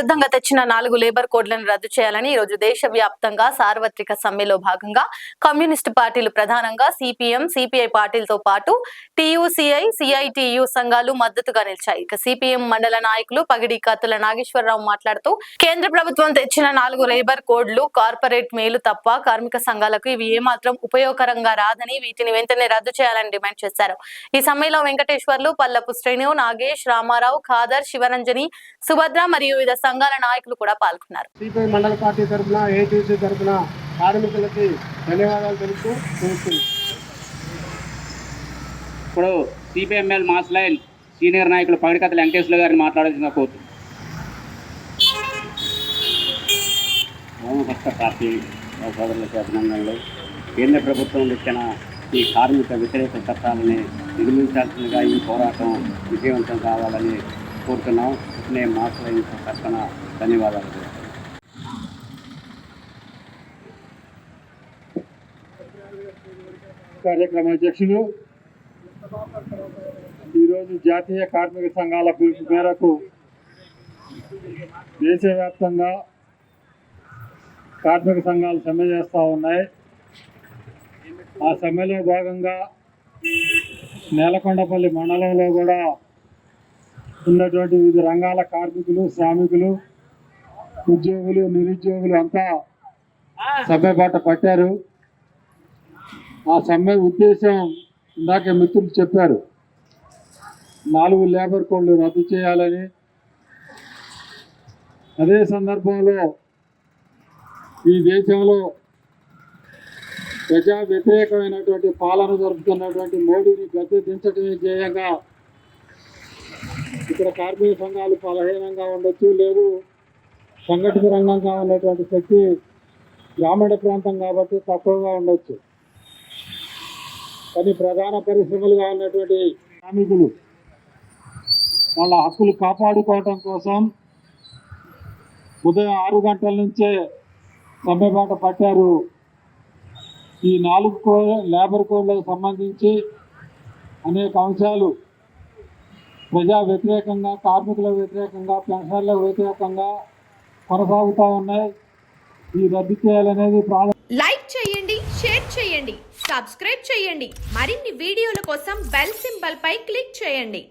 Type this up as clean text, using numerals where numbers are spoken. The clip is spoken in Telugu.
విరుద్ధంగా తెచ్చిన 4 లేబర్ కోడ్లను రద్దు చేయాలని ఈ రోజు దేశవ్యాప్తంగా సార్వత్రిక సమ్మెలో భాగంగా కమ్యూనిస్టు పార్టీలు ప్రధానంగా సిపిఎం, సిపిఐ పార్టీలతో పాటు టీయూసీఐ, సిఐటియు సంఘాలు మద్దతుగా నిలిచాయి. ఇక సిపిఎం మండల నాయకులు పగిడి కత్తుల నాగేశ్వరరావు మాట్లాడుతూ కేంద్ర ప్రభుత్వం తెచ్చిన 4 లేబర్ కోడ్లు కార్పొరేట్ మేలు తప్ప కార్మిక సంఘాలకు ఇవి ఏమాత్రం ఉపయోగకరంగా రాదని వీటిని వెంటనే రద్దు చేయాలని డిమాండ్ చేశారు. ఈ సమ్మెలో వెంకటేశ్వర్లు, పల్లపు శ్రేణు, నాగేష్, రామారావు, ఖాదర్, శివరంజని, సుభద్ర మరియు వివిధ సంఘాల నాయకులు కూడా పాల్గొన్నారు. సిపిఐ మండల పార్టీ తరఫున, ఏటీసీ తరఫున కార్మికులకి ధన్యవాదాలు తెలుపుతూ ఇప్పుడు సిపిఎంఎల్ మాస్ లైన్ సీనియర్ నాయకులు పగడికత్తుల వెంకటేశ్వర గారిని మాట్లాడాల్సిన కోరుతూ వామపక్ష పార్టీ సోదరులకు అభినందనలు. కేంద్ర ప్రభుత్వం తెచ్చిన ఈ కార్మిక వ్యతిరేక చట్టాలని నిర్మించాల్సిందిగా ఈ పోరాటం విజయవంతం కావాలని కోరుతున్నాం. నేను మాస్ లైన్ తరఫున ధన్యవాదాలు. కార్యక్రమ అధ్యక్షులు, ఈరోజు జాతీయ కార్మిక సంఘాల పిలుపు మేరకు దేశవ్యాప్తంగా కార్మిక సంఘాలు సమ్మె చేస్తూ ఉన్నాయి. ఆ సమ్మెలో భాగంగా నేలకొండపల్లి మండలంలో కూడా ఉన్నటువంటి వివిధ రంగాల కార్మికులు, శ్రామికులు, ఉద్యోగులు, నిరుద్యోగులు అంతా సమ్మె బాట పట్టారు. ఆ సమ్మె ఉద్దేశం ఇందాక మిత్రులు చెప్పారు, 4 లేబర్ కోడ్లు రద్దు చేయాలని. అదే సందర్భంలో ఈ దేశంలో ప్రజా వ్యతిరేకమైనటువంటి పాలన జరుపుతున్నటువంటి మోడీని గద్దె దించడమే ధ్యేయంగా ఇక్కడ కార్మిక సంఘాలు బలహీనంగా ఉండొచ్చు, లేదు సంఘటిత రంగంగా ఉన్నటువంటి శక్తి గ్రామీణ ప్రాంతం కాబట్టి తక్కువగా ఉండొచ్చు. కానీ ప్రధాన పరిశ్రమలుగా ఉన్నటువంటి శ్రామికులు వాళ్ళ హక్కులు కాపాడుకోవటం కోసం ఉదయం 6 గంటల నుంచే సమ్మెబాట పట్టారు. ఈ 4 లేబర్ కోడ్లకు సంబంధించి అనేక అంశాలు ప్రజా వ్యతిరేకంగా, కార్మికుల వ్యతిరేకంగా, పెన్షన్ల వ్యతిరేకంగా కొనసాగుతూ ఉన్నాయి. ఈ రద్దు చేయాలనేది లైక్ చేయండి, షేర్ చేయండి, సబ్స్క్రైబ్ చేయండి. మరిన్ని వీడియోల కోసం బెల్ సింబల్ పై క్లిక్ చేయండి.